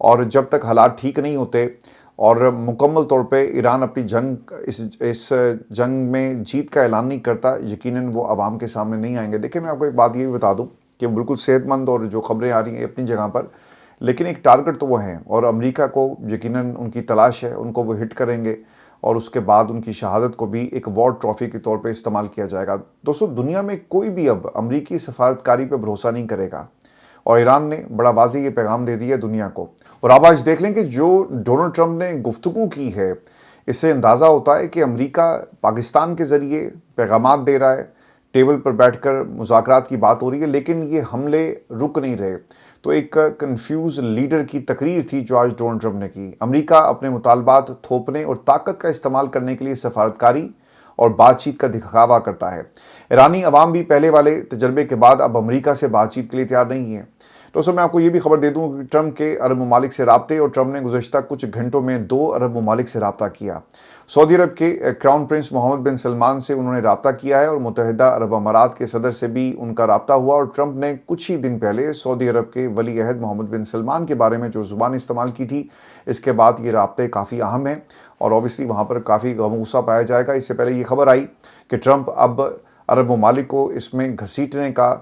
اور جب تک حالات ٹھیک نہیں ہوتے اور مکمل طور پہ ایران اپنی اس جنگ میں جیت کا اعلان نہیں کرتا، یقیناً وہ عوام کے سامنے نہیں آئیں گے۔ دیکھیں، میں آپ کو ایک بات یہ بھی بتا دوں کہ بالکل صحت مند اور جو خبریں آ رہی ہیں اپنی جگہ پر، لیکن ایک ٹارگٹ تو وہ ہیں اور امریکہ کو یقیناً ان کی تلاش ہے، ان کو وہ ہٹ کریں گے اور اس کے بعد ان کی شہادت کو بھی ایک وار ٹرافی کے طور پہ استعمال کیا جائے گا۔ دوستو، دنیا میں کوئی بھی اب امریکی سفارتکاری پہ بھروسہ نہیں کرے گا، اور ایران نے بڑا واضح یہ پیغام دے دیا دنیا کو۔ اور آپ آج دیکھ لیں کہ جو ڈونلڈ ٹرمپ نے گفتگو کی ہے، اس سے اندازہ ہوتا ہے کہ امریکہ پاکستان کے ذریعے پیغامات دے رہا ہے، ٹیبل پر بیٹھ کر مذاکرات کی بات ہو رہی ہے، لیکن یہ حملے رک نہیں رہے۔ تو ایک کنفیوز لیڈر کی تقریر تھی جو آج ڈونلڈ ٹرمپ نے کی۔ امریکہ اپنے مطالبات تھوپنے اور طاقت کا استعمال کرنے کے لیے سفارتکاری اور بات چیت کا دکھاوا کرتا ہے۔ ایرانی عوام بھی پہلے والے تجربے کے بعد اب امریکہ سے بات چیت کے لیے تیار نہیں ہے۔ تو میں آپ کو یہ بھی خبر دے دوں کہ ٹرمپ کے عرب ممالک سے رابطے، اور ٹرمپ نے گزشتہ کچھ گھنٹوں میں 2 عرب ممالک سے رابطہ کیا۔ سعودی عرب کے کراؤن پرنس محمد بن سلمان سے انہوں نے رابطہ کیا ہے، اور متحدہ عرب امارات کے صدر سے بھی ان کا رابطہ ہوا، اور ٹرمپ نے کچھ ہی دن پہلے سعودی عرب کے ولی عہد محمد بن سلمان کے بارے میں جو زبان استعمال کی تھی، اس کے بعد یہ رابطے کافی اہم ہیں اور اوبیسلی وہاں پر کافی غم و غصہ پایا جائے گا۔ اس سے پہلے یہ خبر آئی کہ ٹرمپ اب عرب ممالک کو اس میں گھسیٹنے کا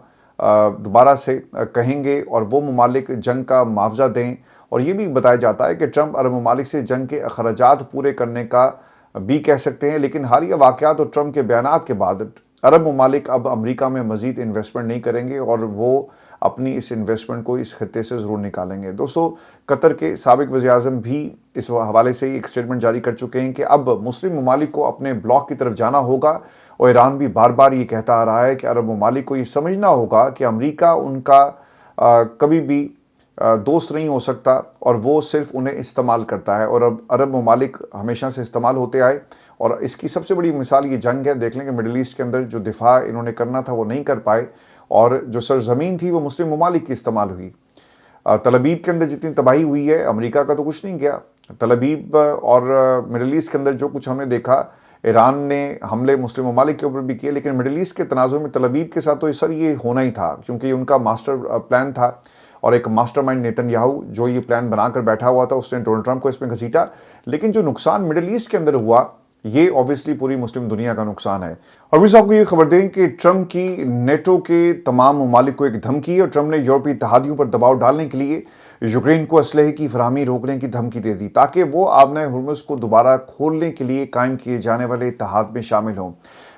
دوبارہ سے کہیں گے اور وہ ممالک جنگ کا معاوضہ دیں، اور یہ بھی بتایا جاتا ہے کہ ٹرمپ عرب ممالک سے جنگ کے اخراجات پورے کرنے کا بھی کہہ سکتے ہیں۔ لیکن حالیہ واقعات اور ٹرمپ کے بیانات کے بعد عرب ممالک اب امریکہ میں مزید انویسٹمنٹ نہیں کریں گے، اور وہ اپنی اس انویسٹمنٹ کو اس خطے سے ضرور نکالیں گے۔ دوستو، قطر کے سابق وزیر اعظم بھی اس حوالے سے ایک سٹیٹمنٹ جاری کر چکے ہیں کہ اب مسلم ممالک کو اپنے بلاک کی طرف جانا ہوگا، اور ایران بھی بار بار یہ کہتا آ رہا ہے کہ عرب ممالک کو یہ سمجھنا ہوگا کہ امریکہ ان کا کبھی بھی دوست نہیں ہو سکتا، اور وہ صرف انہیں استعمال کرتا ہے، اور اب عرب ممالک ہمیشہ سے استعمال ہوتے آئے، اور اس کی سب سے بڑی مثال یہ جنگ ہے۔ دیکھ لیں کہ مڈل ایسٹ کے اندر جو دفاع انہوں نے کرنا تھا وہ نہیں کر پائے، اور جو سرزمین تھی وہ مسلم ممالک کی استعمال ہوئی۔ تل ابیب کے اندر جتنی تباہی ہوئی ہے، امریکہ کا تو کچھ نہیں کیا۔ تل ابیب اور مڈل ایسٹ کے اندر جو کچھ ہم نے دیکھا، ایران نے حملے مسلم ممالک کے اوپر بھی کیے، لیکن مڈل ایسٹ کے تنازع میں تل ابیب کے ساتھ تو سر یہ ہونا ہی تھا، کیونکہ ان کا ماسٹر پلان تھا، اور ایک ماسٹر مائنڈ نیتن یاہو جو یہ پلان بنا کر بیٹھا ہوا تھا، اس نے ڈونلڈ ٹرمپ کو اس میں گھسیٹا۔ لیکن جو نقصان مڈل ایسٹ کے اندر ہوا، یہ اوبیسلی پوری مسلم دنیا کا نقصان ہے۔ اور بھی آپ کو یہ خبر دیں کہ ٹرمپ کی نیٹو کے تمام ممالک کو ایک دھمکی ہے، اور ٹرمپ نے یورپی اتحادیوں پر دباؤ ڈالنے کے لیے یوکرین کو اسلحے کی فراہمی روکنے کی دھمکی دے دی، تاکہ وہ آبنۂ ہرمز کو دوبارہ کھولنے کے لیے قائم کیے جانے والے اتحاد میں شامل ہوں۔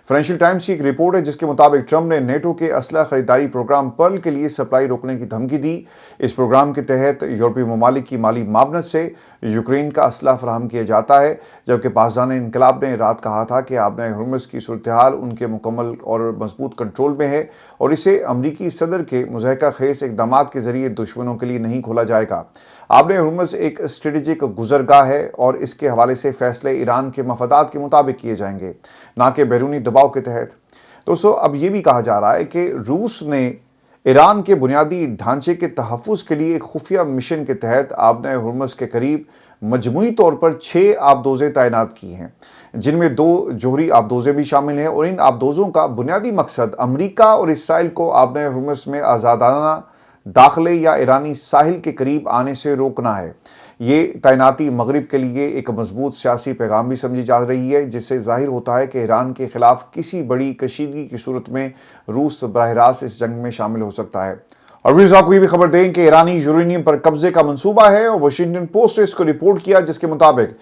فائنینشل ٹائمز کی ایک رپورٹ ہے جس کے مطابق ٹرمپ نے نیٹو کے اسلحہ خریداری پروگرام پرل کے لیے سپلائی روکنے کی دھمکی دی۔ اس پروگرام کے تحت یورپی ممالک کی مالی معاونت سے یوکرین کا اسلحہ فراہم کیا جاتا ہے، جبکہ پاسداران انقلاب نے رات کہا تھا کہ آبنۂ ہرمز کی صورتحال ان کے مکمل اور مضبوط کنٹرول میں ہے، اور اسے امریکی صدر کے مضحکہ خیز اقدامات کے ذریعے دشمنوں کے لیے نہیں کھولا جائے گا۔ آبنۂ ہرمز ایک اسٹریٹجک گزرگاہ ہے، اور اس کے حوالے سے فیصلے ایران کے مفادات کے مطابق کیے جائیں گے، نہ کہ بیرونی دباؤ کے تحت۔ دوستو، اب یہ بھی کہا جا رہا ہے کہ روس نے ایران کے بنیادی ڈھانچے کے تحفظ کے لیے ایک خفیہ مشن کے تحت آبنۂ ہرمز کے قریب مجموعی طور پر 6 آبدوزیں تعینات کی ہیں، جن میں 2 جوہری آبدوزیں بھی شامل ہیں، اور ان آبدوزوں کا بنیادی مقصد امریکہ اور اسرائیل کو آبنۂ ہرمز میں آزادانہ داخلے یا ایرانی ساحل کے قریب آنے سے روکنا ہے۔ یہ تعیناتی مغرب کے لیے ایک مضبوط سیاسی پیغام بھی سمجھی جا رہی ہے، جس سے ظاہر ہوتا ہے کہ ایران کے خلاف کسی بڑی کشیدگی کی صورت میں روس براہ راست اس جنگ میں شامل ہو سکتا ہے۔ اور ویز آپ کو یہ بھی خبر دیں کہ ایرانی یورینیم پر قبضے کا منصوبہ ہے، اور واشنگٹن پوسٹ نے اس کو رپورٹ کیا، جس کے مطابق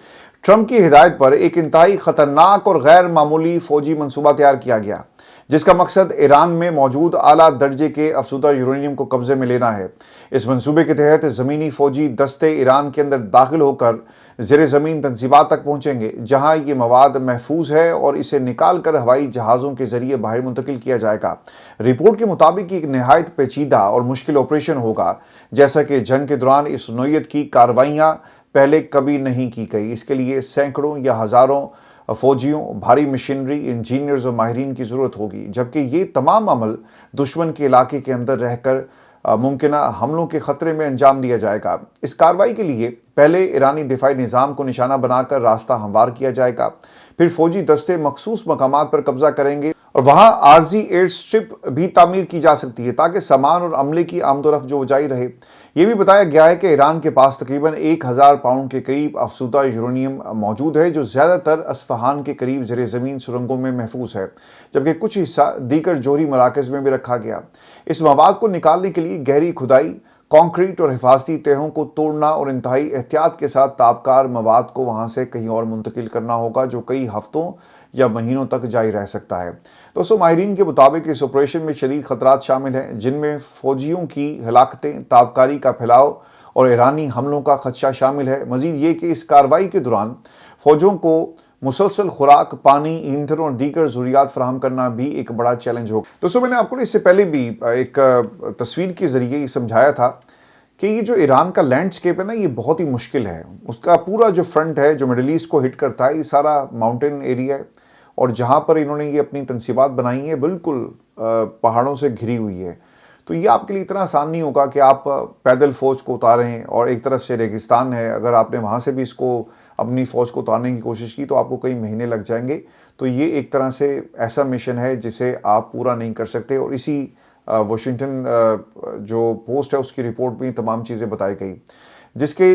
ٹرمپ کی ہدایت پر ایک انتہائی خطرناک اور غیر معمولی فوجی منصوبہ تیار کیا گیا، جس کا مقصد ایران میں موجود اعلیٰ درجے کے افزودہ یورینیم کو قبضے میں لینا ہے۔ اس منصوبے کے تحت زمینی فوجی دستے ایران کے اندر داخل ہو کر زیر زمین تنصیبات تک پہنچیں گے، جہاں یہ مواد محفوظ ہے، اور اسے نکال کر ہوائی جہازوں کے ذریعے باہر منتقل کیا جائے گا۔ رپورٹ کے مطابق ایک نہایت پیچیدہ اور مشکل آپریشن ہوگا، جیسا کہ جنگ کے دوران اس نوعیت کی کارروائیاں پہلے کبھی نہیں کی گئی۔ اس کے لیے سینکڑوں یا ہزاروں فوجیوں، بھاری مشینری، انجینئرز اور ماہرین کی ضرورت ہوگی، جبکہ یہ تمام عمل دشمن کے علاقے کے اندر رہ کر ممکنہ حملوں کے خطرے میں انجام دیا جائے گا۔ اس کارروائی کے لیے پہلے ایرانی دفاعی نظام کو نشانہ بنا کر راستہ ہموار کیا جائے گا، پھر فوجی دستے مخصوص مقامات پر قبضہ کریں گے، اور وہاں عارضی ایئر اسٹرپ بھی تعمیر کی جا سکتی ہے تاکہ سامان اور عملے کی آمد و رفت جو جاری رہے۔ یہ بھی بتایا گیا ہے کہ ایران کے پاس تقریباً 1000 پاؤنڈ کے قریب افزودہ یورینیم موجود ہے جو زیادہ تر اصفہان کے قریب زیر زمین سرنگوں میں محفوظ ہے، جبکہ کچھ حصہ دیگر جوہری مراکز میں بھی رکھا گیا۔ اس مواد کو نکالنے کے لیے گہری کھدائی، کانکریٹ اور حفاظتی تہوں کو توڑنا اور انتہائی احتیاط کے ساتھ تابکار مواد کو وہاں سے کہیں اور منتقل کرنا ہوگا جو کئی ہفتوں یا مہینوں تک جاری رہ سکتا ہے۔ دوستو، ماہرین کے مطابق اس آپریشن میں شدید خطرات شامل ہیں، جن میں فوجیوں کی ہلاکتیں، تابکاری کا پھیلاؤ اور ایرانی حملوں کا خدشہ شامل ہے۔ مزید یہ کہ اس کارروائی کے دوران فوجوں کو مسلسل خوراک، پانی، ایندھن اور دیگر ضروریات فراہم کرنا بھی ایک بڑا چیلنج ہوگا۔ دوستو، میں نے آپ کو اس سے پہلے بھی ایک تصویر کے ذریعے یہ سمجھایا تھا کہ یہ جو ایران کا لینڈسکیپ ہے نا، یہ بہت ہی مشکل ہے۔ اس کا پورا جو فرنٹ ہے جو مڈل ایسٹ کو ہٹ کرتا ہے، یہ سارا ماؤنٹین ایریا ہے، اور جہاں پر انہوں نے یہ اپنی تنصیبات بنائی ہیں بالکل پہاڑوں سے گھری ہوئی ہے۔ تو یہ آپ کے لیے اتنا آسان نہیں ہوگا کہ آپ پیدل فوج کو اتاریں، اور ایک طرف سے ریگستان ہے، اگر آپ نے وہاں سے بھی اس کو اپنی فوج کو اتارنے کی کوشش کی تو آپ کو کئی مہینے لگ جائیں گے۔ تو یہ ایک طرح سے ایسا مشن ہے جسے آپ پورا نہیں کر سکتے، اور اسی واشنگٹن جو پوسٹ ہے اس کی رپورٹ میں تمام چیزیں بتائی گئی، جس کے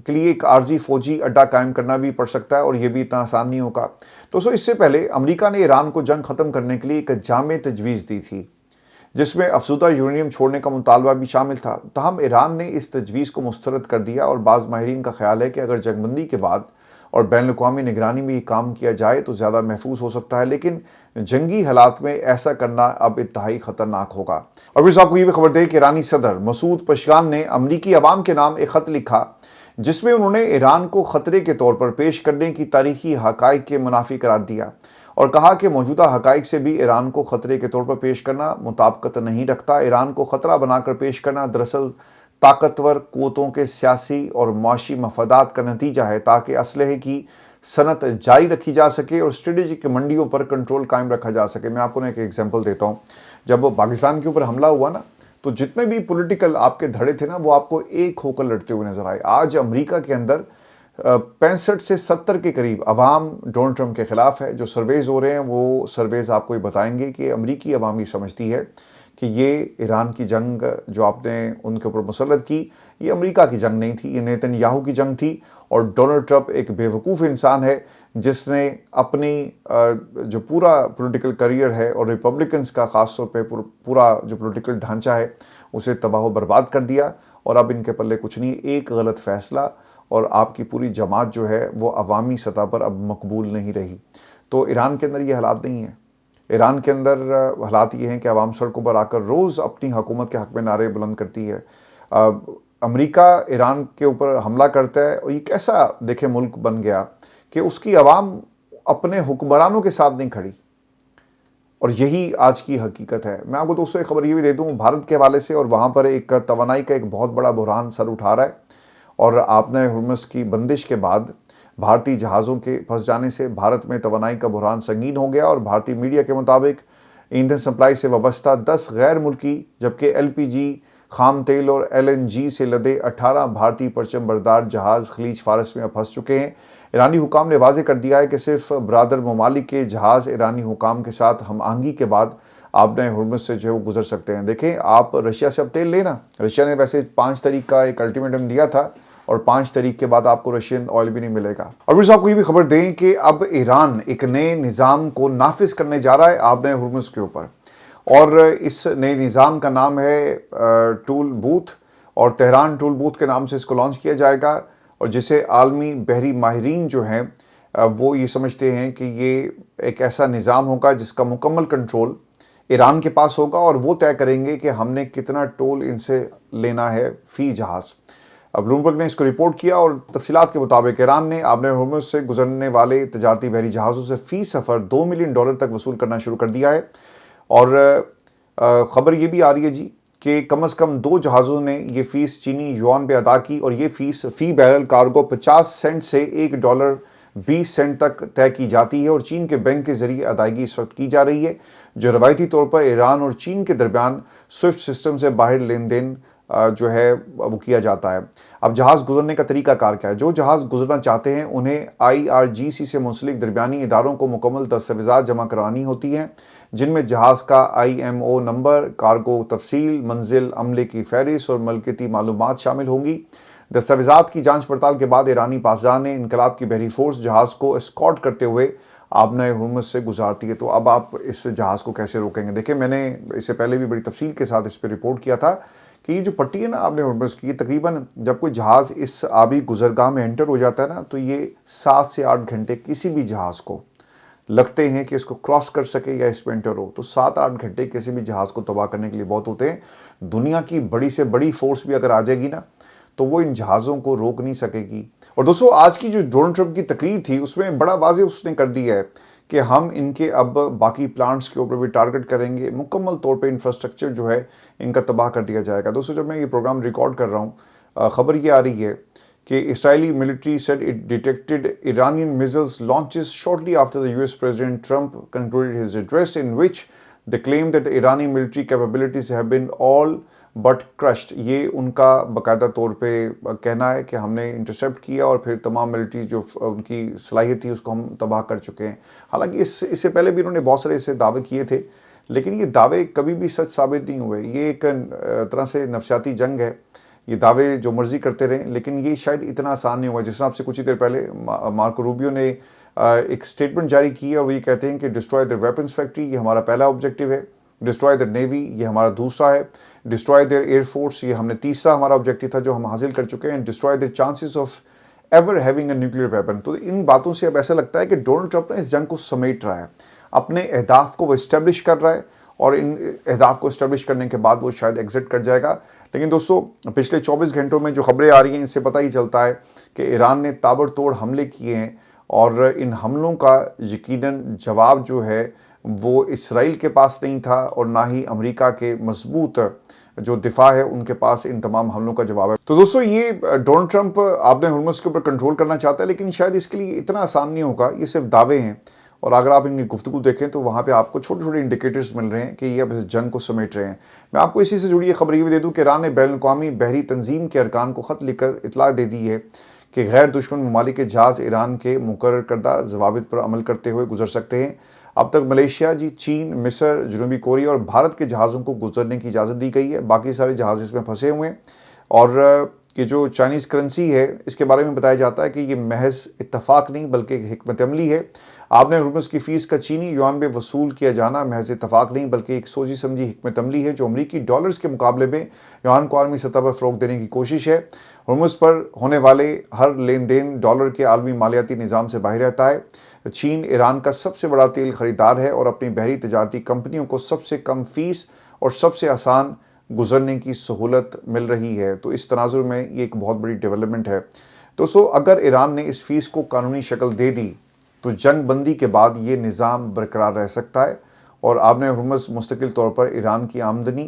لیے ایک عارضی فوجی اڈا قائم کرنا بھی پڑ سکتا ہے، اور یہ بھی اتنا آسان نہیں ہوگا۔ تو اس سے پہلے امریکہ نے ایران کو جنگ ختم کرنے کے لیے ایک جامع تجویز دی تھی، جس میں افزودہ یورینیم چھوڑنے کا مطالبہ بھی شامل تھا۔ تاہم ایران نے اس تجویز کو مسترد کر دیا، اور بعض ماہرین کا خیال ہے کہ اگر جنگ بندی کے بعد اور بین الاقوامی نگرانی میں یہ کام کیا جائے تو زیادہ محفوظ ہو سکتا ہے، لیکن جنگی حالات میں ایسا کرنا اب انتہائی خطرناک ہوگا۔ اور پھر آپ کو یہ بھی خبر دے کہ ایرانی صدر مسعود پشکان نے امریکی عوام کے نام ایک خط لکھا، جس میں انہوں نے ایران کو خطرے کے طور پر پیش کرنے کی تاریخی حقائق کے منافی قرار دیا، اور کہا کہ موجودہ حقائق سے بھی ایران کو خطرے کے طور پر پیش کرنا مطابقت نہیں رکھتا۔ ایران کو خطرہ بنا کر پیش کرنا دراصل طاقتور قوتوں کے سیاسی اور معاشی مفادات کا نتیجہ ہے، تاکہ اسلحے کی صنعت جاری رکھی جا سکے اور اسٹریٹجک منڈیوں پر کنٹرول قائم رکھا جا سکے۔ میں آپ کو ایک ایگزامپل دیتا ہوں۔ جب پاکستان کے اوپر حملہ ہوا نا، تو جتنے بھی پولیٹیکل آپ کے دھڑے تھے نا، وہ آپ کو ایک ہو کر لڑتے ہوئے نظر آئے۔ آج امریکہ کے اندر 65 سے 70 کے قریب عوام ڈونلڈ ٹرمپ کے خلاف ہے۔ جو سرویز ہو رہے ہیں وہ سرویز آپ کو یہ بتائیں گے کہ امریکی عوام یہ سمجھتی ہے کہ یہ ایران کی جنگ جو آپ نے ان کے اوپر مسلط کی، یہ امریکہ کی جنگ نہیں تھی، یہ نیتن یاہو کی جنگ تھی، اور ڈونلڈ ٹرمپ ایک بے وقوف انسان ہے جس نے اپنی جو پورا پولیٹیکل کریئر ہے اور ریپبلکنز کا خاص طور پہ پورا جو پولیٹیکل ڈھانچہ ہے اسے تباہ و برباد کر دیا، اور اب ان کے پلے کچھ نہیں۔ ایک غلط فیصلہ اور آپ کی پوری جماعت جو ہے وہ عوامی سطح پر اب مقبول نہیں رہی۔ تو ایران کے اندر یہ حالات نہیں ہیں۔ ایران کے اندر حالات یہ ہیں کہ عوام سڑکوں پر آ کر روز اپنی حکومت کے حق میں نعرے بلند کرتی ہے۔ امریکہ ایران کے اوپر حملہ کرتا ہے، اور یہ کیسا دیکھیں ملک بن گیا کہ اس کی عوام اپنے حکمرانوں کے ساتھ نہیں کھڑی، اور یہی آج کی حقیقت ہے۔ میں آپ کو دوستوں ایک خبر یہ بھی دے دوں بھارت کے حوالے سے، اور وہاں پر ایک توانائی کا ایک بہت بڑا بحران سر اٹھا رہا ہے، اور آپ نے ہرمز کی بندش کے بعد بھارتی جہازوں کے پھنس جانے سے بھارت میں توانائی کا بحران سنگین ہو گیا، اور بھارتی میڈیا کے مطابق ایندھن سپلائی سے وابستہ 10 غیر ملکی جبکہ LPG، خام تیل اور LNG سے لدے 18 بھارتی پرچم بردار جہاز خلیج فارس میں پھنس چکے ہیں۔ ایرانی حکام نے واضح کر دیا ہے کہ صرف برادر ممالک کے جہاز ایرانی حکام کے ساتھ ہم آہنگی کے بعد آپ نے ہرمز سے جو گزر سکتے ہیں۔ دیکھیں، آپ رشیا سے اب تیل لینا، رشیا نے ویسے 5 تاریخ کا ایک الٹیمیٹم دیا تھا، اور 5 تاریخ کے بعد آپ کو رشین آئل بھی نہیں ملے گا۔ اور پھر آپ کو یہ بھی خبر دیں کہ اب ایران ایک نئے نظام کو نافذ کرنے جا رہا ہے آب ہرمز کے اوپر، اور اس نئے نظام کا نام ہے ٹول بوتھ، اور تہران ٹول بوتھ کے نام سے اس کو لانچ کیا جائے گا، اور جسے عالمی بحری ماہرین جو ہیں وہ یہ سمجھتے ہیں کہ یہ ایک ایسا نظام ہوگا جس کا مکمل کنٹرول ایران کے پاس ہوگا، اور وہ طے کریں گے کہ ہم نے کتنا ٹول ان سے لینا ہے فی جہاز۔ اب بلومبرگ نے اس کو رپورٹ کیا، اور تفصیلات کے مطابق ایران نے آب ہرمز سے گزرنے والے تجارتی بحری جہازوں سے فی سفر $2 ملین تک وصول کرنا شروع کر دیا ہے، اور خبر یہ بھی آ رہی ہے جی کہ کم از کم 2 جہازوں نے یہ فیس چینی یوان پہ ادا کی، اور یہ فیس فی بیرل کارگو 50 سینٹ سے $1.20 تک طے کی جاتی ہے، اور چین کے بینک کے ذریعے ادائیگی اس وقت کی جا رہی ہے، جو روایتی طور پر ایران اور چین کے درمیان سوئفٹ سسٹم سے باہر لین دین جو ہے وہ کیا جاتا ہے۔ اب جہاز گزرنے کا طریقہ کار کیا ہے؟ جو جہاز گزرنا چاہتے ہیں انہیں IRGC سے منسلک درمیانی اداروں کو مکمل دستاویزات جمع کرانی ہوتی ہیں، جن میں جہاز کا IMO نمبر، کارگو تفصیل، منزل، عملے کی فہرست اور ملکیتی معلومات شامل ہوں گی۔ دستاویزات کی جانچ پڑتال کے بعد ایرانی پاسداران انقلاب کی بحری فورس جہاز کو اسکارٹ کرتے ہوئے آبنۂ ہرمز سے گزارتی ہے۔ تو اب آپ اس جہاز کو کیسے روکیں گے؟ دیکھیں، میں نے اس سے پہلے بھی بڑی تفصیل کے ساتھ اس پہ رپورٹ کیا تھا کہ یہ جو پٹی ہے نا آبنۂ ہرمز کی، تقریباً جب کوئی جہاز اس آبی گزرگاہ میں انٹر ہو جاتا ہے نا، تو یہ 7 سے 8 گھنٹے کسی بھی جہاز کو لگتے ہیں کہ اس کو کراس کر سکے یا اس پہ انٹر ہو۔ تو 7-8 گھنٹے کسی بھی جہاز کو تباہ کرنے کے لیے بہت ہوتے ہیں۔ دنیا کی بڑی سے بڑی فورس بھی اگر آ جائے گی نا، تو وہ ان جہازوں کو روک نہیں سکے گی۔ اور دوستو، آج کی جو ڈونلڈ ٹرمپ کی تقریر تھی، اس میں بڑا واضح اس نے کر دیا ہے کہ ہم ان کے اب باقی پلانٹس کے اوپر بھی ٹارگٹ کریں گے، مکمل طور پہ انفراسٹرکچر جو ہے ان کا تباہ کر دیا جائے گا۔ دوستو، جب میں یہ پروگرام ریکارڈ کر رہا ہوں، خبر یہ آ رہی ہے کہ اسرائیلی military said it detected Iranian missiles launches shortly after the US President Trump concluded his address, in which they claimed that the Irani military capabilities have been all but crushed۔ یہ ان کا باقاعدہ طور پہ کہنا ہے کہ ہم نے انٹرسیپٹ کیا اور پھر تمام ملٹری جو ان کی صلاحیت تھی اس کو ہم تباہ کر چکے ہیں۔ حالانکہ اس سے پہلے بھی انہوں نے بہت سارے ایسے دعوے کیے تھے، لیکن یہ دعوے کبھی بھی سچ ثابت نہیں ہوئے۔ یہ ایک طرح سے نفسیاتی جنگ ہے، یہ دعوے جو مرضی کرتے رہیں، لیکن یہ شاید اتنا آسان نہیں ہوگا۔ جس طرح آپ سے کچھ ہی دیر پہلے مارکو روبیو نے ایک سٹیٹمنٹ جاری کی ہے اور وہ یہ کہتے ہیں کہ ڈسٹروائے دیئر ویپنز فیکٹری، یہ ہمارا پہلا آبجیکٹیو ہے، ڈسٹروائے دیئر نیوی، یہ ہمارا دوسرا ہے، ڈسٹروائے دیئر ایئر فورس، یہ ہم نے تیسرا ہمارا آبجیکٹیو تھا جو ہم حاصل کر چکے ہیں، destroy their chances of ever having a nuclear weapon. تو ان باتوں سے اب ایسا لگتا ہے کہ ڈونلڈ ٹرمپ نے اس جنگ کو سمیٹ رہا ہے، اپنے اہداف کو وہ اسٹیبلش کر رہا ہے، اور ان اہداف کو اسٹیبلش کرنے کے بعد وہ شاید ایگزٹ کر جائے گا۔ لیکن دوستو، پچھلے 24 گھنٹوں میں جو خبریں آ رہی ہیں، ان سے پتہ ہی چلتا ہے کہ ایران نے تابڑتوڑ حملے کیے ہیں، اور ان حملوں کا یقیناً جواب جو ہے وہ اسرائیل کے پاس نہیں تھا، اور نہ ہی امریکہ کے مضبوط جو دفاع ہے ان کے پاس ان تمام حملوں کا جواب ہے۔ تو دوستو، یہ ڈونلڈ ٹرمپ آبنۂ ہرمز کے اوپر کنٹرول کرنا چاہتا ہے، لیکن شاید اس کے لیے اتنا آسان نہیں ہوگا، یہ صرف دعوے ہیں۔ اور اگر آپ ان کی گفتگو دیکھیں تو وہاں پہ آپ کو چھوٹے چھوٹے انڈیکیٹرز مل رہے ہیں کہ یہ اب اس جنگ کو سمیٹ رہے ہیں۔ میں آپ کو اسی سے جڑی یہ خبر یہ بھی دے دوں کہ ایران نے بین الاقوامی بحری تنظیم کے ارکان کو خط لکھ کر اطلاع دے دی ہے کہ غیر دشمن ممالک کے جہاز ایران کے مقرر کردہ ضوابط پر عمل کرتے ہوئے گزر سکتے ہیں۔ اب تک ملیشیا، چین، مصر، جنوبی کوریا اور بھارت کے جہازوں کو گزرنے کی اجازت دی گئی ہے، باقی سارے جہاز اس میں پھنسے ہوئے ہیں۔ اور کہ جو چائنیز کرنسی ہے، اس کے بارے میں بتایا جاتا ہے کہ یہ محض اتفاق نہیں بلکہ ایک حکمت عملی ہے۔ آبنۂ ہرمز کی فیس کا چینی یوان میں وصول کیا جانا محض اتفاق نہیں بلکہ ایک سوچی سمجھی حکمت عملی ہے، جو امریکی ڈالرز کے مقابلے میں یوان کو عالمی سطح پر فروغ دینے کی کوشش ہے۔ ہرمز پر ہونے والے ہر لین دین ڈالر کے عالمی مالیاتی نظام سے باہر رہتا ہے۔ چین ایران کا سب سے بڑا تیل خریدار ہے اور اپنی بحری تجارتی کمپنیوں کو سب سے کم فیس اور سب سے آسان گزرنے کی سہولت مل رہی ہے۔ تو اس تناظر میں یہ ایک بہت بڑی ڈیولپمنٹ ہے۔ دوستو، اگر ایران نے اس فیس کو قانونی شکل دے دی تو جنگ بندی کے بعد یہ نظام برقرار رہ سکتا ہے، اور آبنۂ ہرمز مستقل طور پر ایران کی آمدنی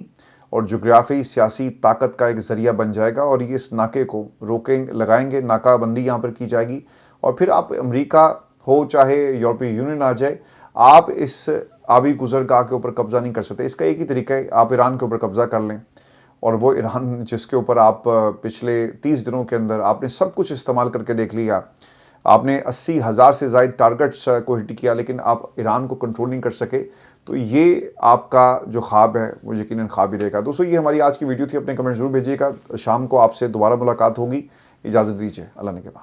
اور جغرافیائی سیاسی طاقت کا ایک ذریعہ بن جائے گا، اور یہ اس ناکے کو لگائیں گے، ناکہ بندی یہاں پر کی جائے گی، اور پھر آپ امریکہ ہو چاہے یورپی یونین آ جائے، آپ اس آبی گزرگاہ کے اوپر قبضہ نہیں کر سکتے۔ اس کا ایک ہی طریقہ ہے، آپ ایران کے اوپر قبضہ کر لیں، اور وہ ایران جس کے اوپر آپ پچھلے 30 دنوں کے اندر آپ نے سب کچھ استعمال کر کے دیکھ لیا، آپ نے 80,000 سے زائد ٹارگٹس کو ہٹ کیا، لیکن آپ ایران کو کنٹرول نہیں کر سکے، تو یہ آپ کا جو خواب ہے وہ یقیناً خواب ہی رہے گا۔ دوستو، یہ ہماری آج کی ویڈیو تھی، اپنے کمنٹ ضرور بھیجیے گا۔ شام کو آپ سے دوبارہ ملاقات ہوگی، اجازت دیجیے، اللہ نے کے بعد۔